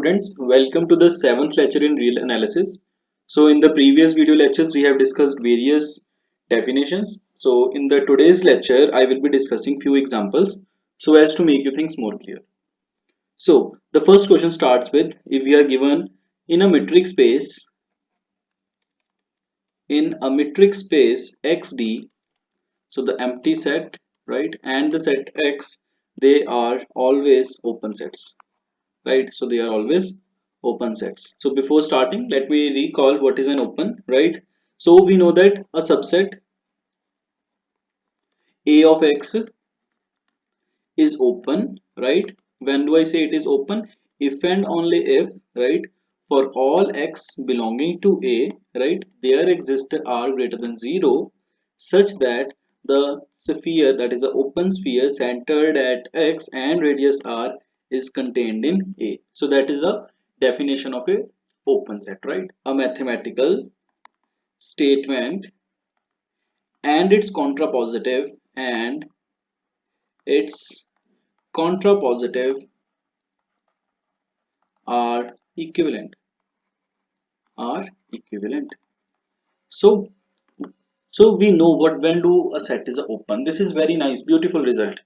students, welcome to the 7th lecture in real analysis. So in the previous video lectures we have discussed various definitions. So in the today's lecture I will be discussing few examples so as to make you things more clear. So the first question starts with, if we are given in a metric space xd, so the empty set, right, and the set x, they are always open sets, right? So they are always open sets. So before starting, let me recall what is an open, right? So we know that a subset A of x is open, right? When do I say it is open? If and only if, right, for all x belonging to A, right, there exists R greater than 0 such that the sphere, that is an open sphere centered at x and radius r, is contained in A. So that is a definition of a open set, right? A mathematical statement and its contrapositive and its contrapositive are equivalent are equivalent. So so we know what, when do a set is open. This is very nice, beautiful result,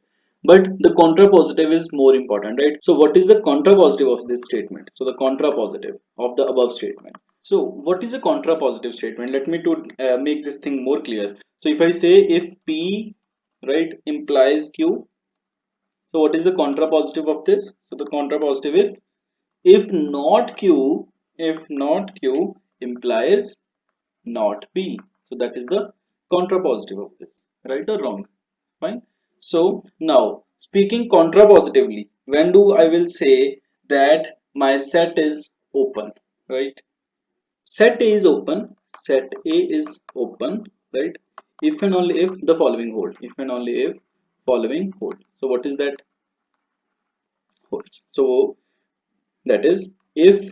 but the contrapositive is more important, right? So what is the contrapositive of this statement? So the contrapositive of the above statement. So what is a contrapositive statement? Let me to make this thing more clear. So if I say if p, right, implies q, so what is the contrapositive of this? So the contrapositive is, if not q, if not q implies not p. So that is the contrapositive of this, right or wrong? Fine. So now speaking contrapositively, when do I will say that my set is open, right? Set A is open, set A is open, right? If and only if the following hold, if and only if following hold. So what is that holds? So that is if,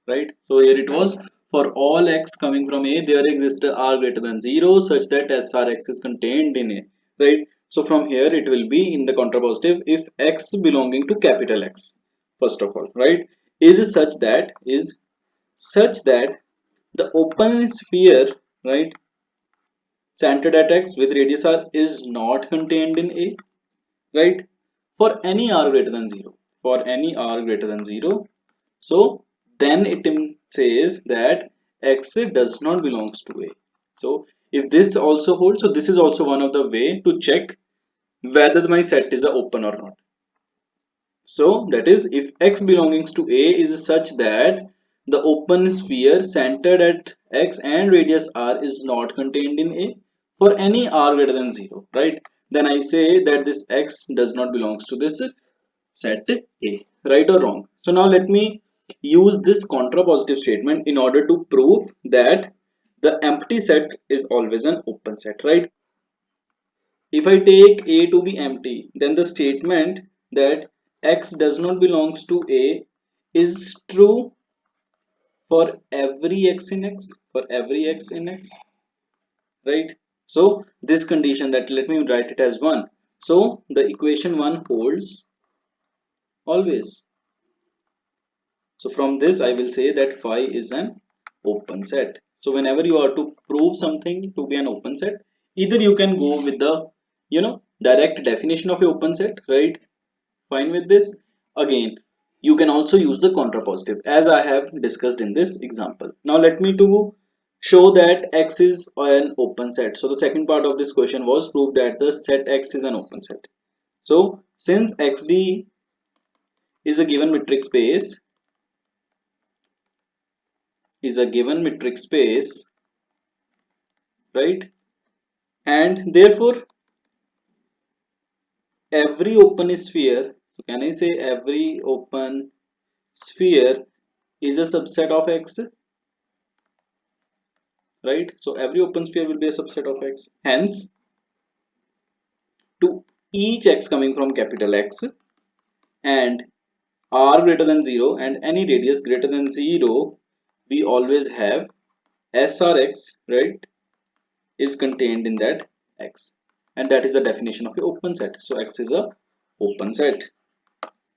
right? So here it was, for all x coming from A, there exists a r greater than 0 such that SRx is contained in A, right? So from here it will be in the contrapositive, if x belonging to capital X, first of all, right, is such that the open sphere, right, centered at x with radius r is not contained in A, right, for any r greater than 0, for any r greater than 0. So then it says that x does not belongs to A. So if this also holds, so this is also one of the way to check whether my set is open or not. So that is, if x belongs to A is such that the open sphere centered at x and radius r is not contained in A for any r greater than 0, right? Then I say that this x does not belongs to this set A, right or wrong? So now let me use this contrapositive statement in order to prove that the empty set is always an open set, right? If I take A to be empty, then the statement that x does not belongs to A is true for every x in x, for every x in x, right? So this condition, that let me write it as 1. So the equation 1 holds always. So from this I will say that phi is an open set. So whenever you are to prove something to be an open set, either you can go with the, direct definition of a open set, right? Fine with this. Again, you can also use the contrapositive as I have discussed in this example. Now let me to show that X is an open set. So the second part of this question was prove that the set X is an open set. So since XD is a given metric space, right, and therefore every open sphere, so can I say every open sphere is a subset of X, right? So every open sphere will be a subset of X. Hence, to each X coming from capital X and r greater than 0 and any radius greater than 0, we always have SRX, right, is contained in that X, and that is the definition of a open set. So X is a open set,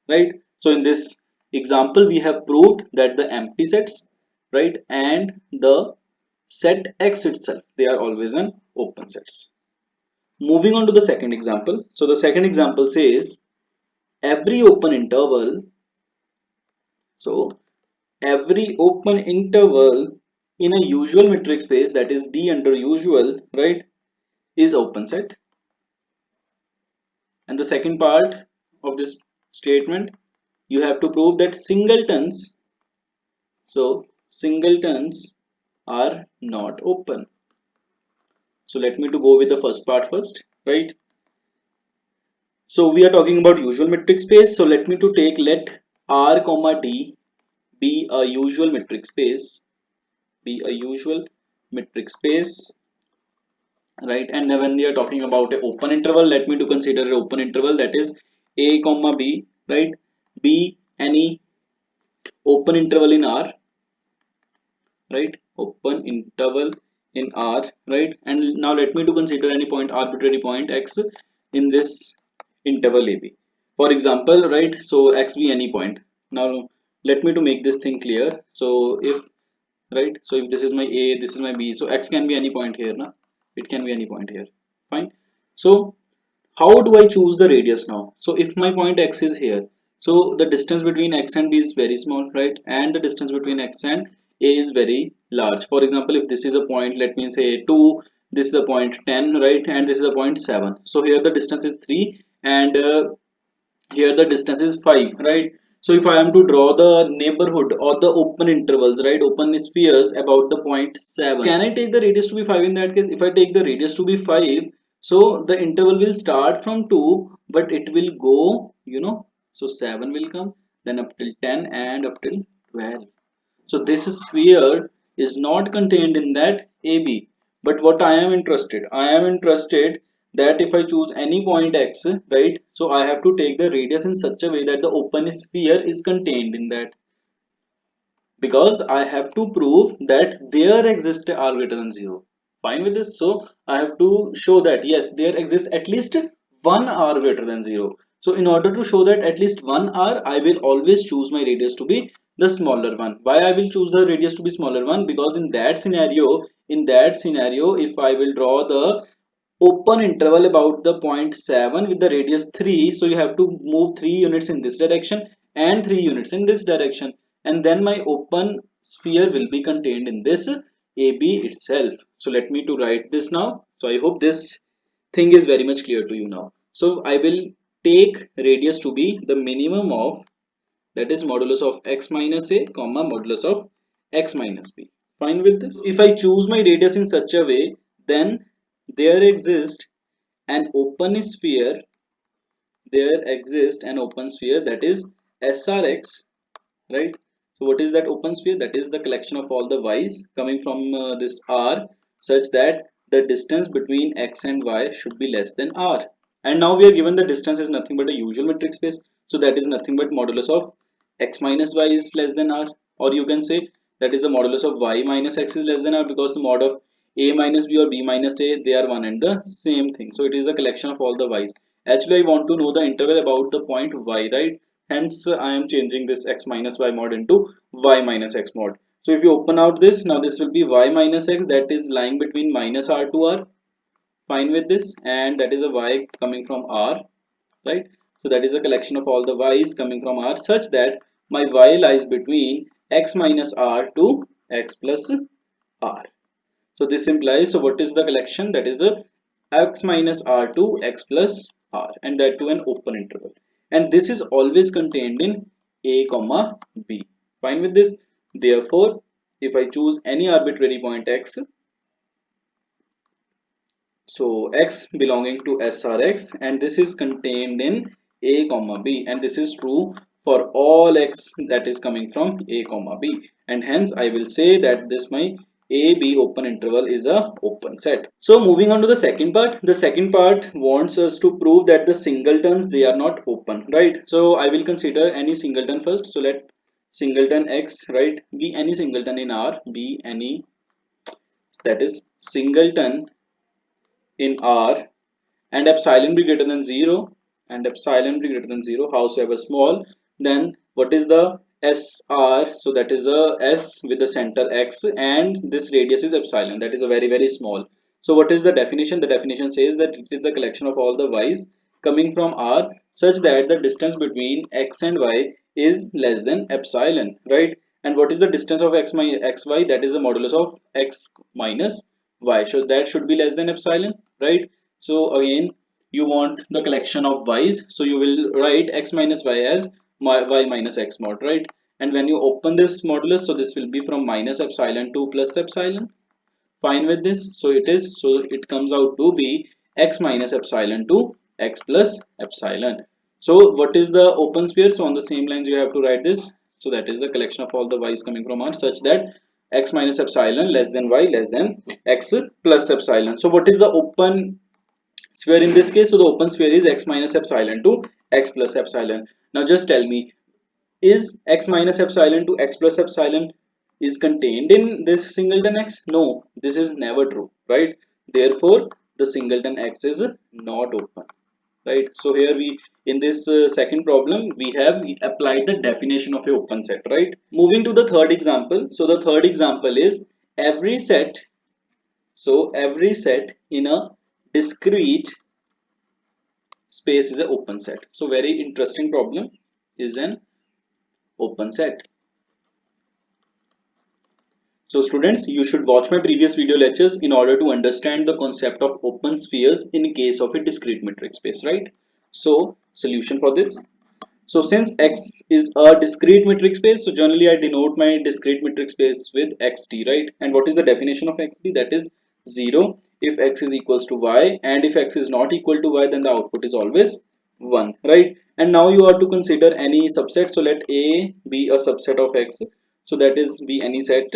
right? So in this example we have proved that the empty sets, right, and the set X itself, they are always an open sets. Moving on to the second example. So the second example says every open interval, so every open interval in a usual metric space, that is D under usual, right, is open set. And the second part of this statement, you have to prove that singletons, so singletons are not open. So let me to go with the first part first, right? So we are talking about usual metric space. So let me to take, let R comma D be a usual metric space, be a usual metric space, right? And then when we are talking about an open interval, let me to consider an open interval, that is A comma B, right? Be any open interval in R, right? Open interval in R, right? And now let me to consider any point, arbitrary point X in this interval AB. For example, right, so X be any point. Now let me to make this thing clear. So if, right, so if this is my A, this is my B, so X can be any point here, na? It can be any point here, fine. So how do I choose the radius now? So if my point X is here, so the distance between X and B is very small, right? And the distance between X and A is very large. For example, if this is a point, let me say 2, this is a point 10, right? And this is a point 7. So here the distance is 3 and here the distance is 5, right? So if I am to draw the neighborhood or the open intervals, right, open spheres about the point 7, can I take the radius to be 5 in that case? If I take the radius to be 5, so the interval will start from 2 but it will go, so 7 will come, then up till 10 and up till 12. So this sphere is not contained in that AB. But what I am interested that if I choose any point X, right, so I have to take the radius in such a way that the open sphere is contained in that, because I have to prove that there exists a r greater than 0. Fine with this. So I have to show that yes, there exists at least one r greater than 0. So in order to show that at least one r, I will always choose my radius to be the smaller one. Why I will choose the radius to be smaller one? Because in that scenario, if I will draw the open interval about the point 7 with the radius 3, so you have to move 3 units in this direction and 3 units in this direction, and then my open sphere will be contained in this AB itself. So let me to write this now. So I hope this thing is very much clear to you now. So I will take radius to be the minimum of, that is modulus of x minus a comma modulus of x minus b. Fine with this. If I choose my radius in such a way, then there exists an open sphere, that is SRX, right? So what is that open sphere? That is the collection of all the y's coming from this R, such that the distance between x and y should be less than r. And now we are given the distance is nothing but a usual metric space, so that is nothing but modulus of x minus y is less than r, or you can say that is the modulus of y minus x is less than r, because the mod of a minus b or b minus a, they are one and the same thing. So it is a collection of all the y's. Actually I want to know the interval about the point y, right? Hence I am changing this x minus y mod into y minus x mod. So if you open out this, now this will be y minus x, that is lying between minus r to r. Fine with this, and that is a y coming from r, right? So that is a collection of all the y's coming from r, such that my y lies between x minus r to x plus r. So this implies, so what is the collection? That is a x minus r to x plus r, and that to an open interval, and this is always contained in a comma b. Fine with this. Therefore if I choose any arbitrary point x, so x belonging to SRX, and this is contained in a comma b, and this is true for all x that is coming from a comma b, and hence I will say that this my AB open interval is a open set. So moving on to the second part. The second part wants us to prove that the singletons, they are not open, right? So I will consider any singleton first. So let singleton x, right, be any singleton in R, be any, that is singleton in R, and epsilon be greater than 0, and epsilon be greater than 0, howsoever small, then what is the SR? So that is a S with the center X, and this radius is epsilon, that is a very small. So what is the definition? The definition says that it is the collection of all the y's coming from R such that the distance between X and Y is less than epsilon, right? And what is the distance of X minus XY? That is the modulus of X minus Y. So that should be less than epsilon, right? So again, you want the collection of y's, so you will write X minus Y as y minus x mod, right? And when you open this modulus, so this will be from minus epsilon to plus epsilon. Fine with this? So it is, so it comes out to be x minus epsilon to x plus epsilon. So what is the open sphere? So on the same lines you have to write this. So that is the collection of all the y's coming from R such that x minus epsilon less than y less than x plus epsilon. So what is the open sphere in this case? So the open sphere is x minus epsilon to x plus epsilon. Now just tell me, is x minus epsilon to x plus epsilon is contained in this singleton x? No, this is never true, right? Therefore the singleton x is not open, right? So here we, in this second problem, we have applied the definition of a open set, right? Moving to the third example. So the third example is every set, so every set in a discrete space is an open set. So very interesting problem is an open set. So students, you should watch my previous video lectures in order to understand the concept of open spheres in case of a discrete metric space, right? So solution for this. So since X is a discrete metric space, so generally I denote my discrete metric space with xt, right? And what is the definition of xt? That is 0 if x is equals to y, and if x is not equal to y, then the output is always 1, right? And now you are to consider any subset. So let A be a subset of x, so that is be any set,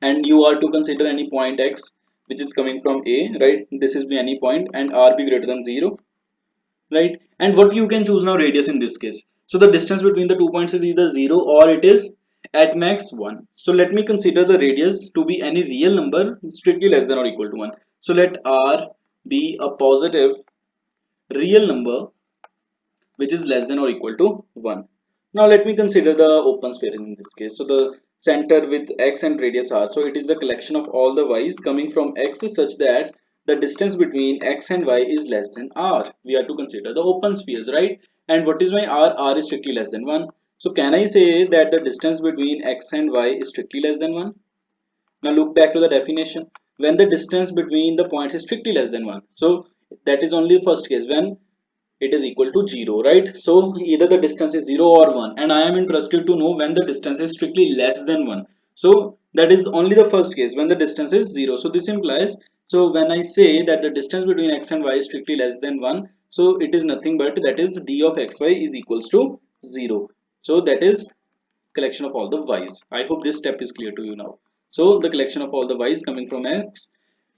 and you are to consider any point x which is coming from A, right? This is be any point, and R be greater than 0, right? And what you can choose now? Radius in this case. So the distance between the 2 points is either 0 or it is at max 1. So let me consider the radius to be any real number strictly less than or equal to 1. So let R be a positive real number which is less than or equal to 1. Now let me consider the open sphere in this case. So the center with x and radius r. So it is the collection of all the y's coming from x such that the distance between x and y is less than r. We are to consider the open spheres, right? And what is my r? R is strictly less than 1. So can I say that the distance between x and y is strictly less than 1? Now look back to the definition. When the distance between the points is strictly less than 1. So that is only the first case when it is equal to 0, right? So either the distance is 0 or 1, and I am interested to know when the distance is strictly less than 1. So that is only the first case when the distance is 0. So this implies, so when I say that the distance between x and y is strictly less than 1, so it is nothing but that is d of xy is equals to 0. So that is collection of all the y's. I hope this step is clear to you now. So the collection of all the y's coming from x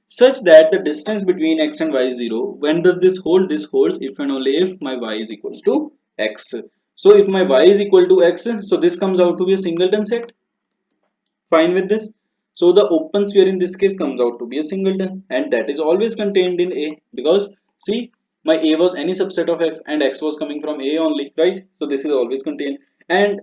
such that the distance between x and y is 0. When does this hold? This holds if and only if my y is equals to x. So if my y is equal to x, so this comes out to be a singleton set. Fine with this? So the open sphere in this case comes out to be a singleton, and that is always contained in A, because see, my A was any subset of x and x was coming from A only, right? So this is always contained. And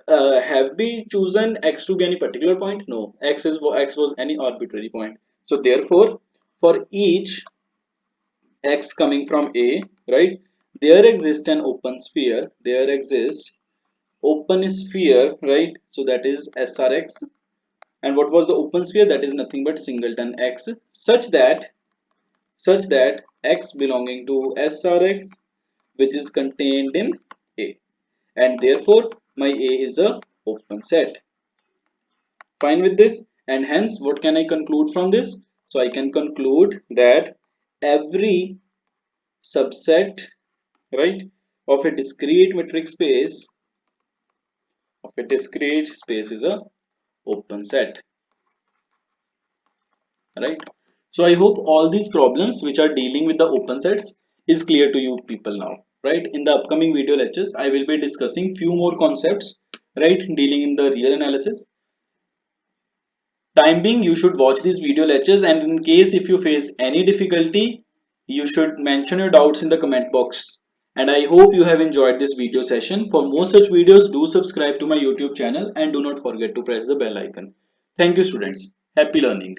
have we chosen x to be any particular point? No, x was any arbitrary point. So therefore, for each x coming from A, right, there exists an open sphere. There exists open sphere, right? So that is SRX. And what was the open sphere? That is nothing but singleton x, such that x belonging to SRX, which is contained in A, and therefore my A is a open set. Fine with this? And hence what can I conclude from this? So I can conclude that every subset, right, of a discrete metric space is a open set, right? So I hope all these problems which are dealing with the open sets is clear to you people now, right? In the upcoming video lectures I will be discussing few more concepts, right, dealing in the real analysis. Time being, you should watch these video lectures, and in case if you face any difficulty, you should mention your doubts in the comment box, And I hope you have enjoyed this video session. For more such videos, do subscribe to my YouTube channel and do not forget to press the bell icon. Thank you students. Happy learning.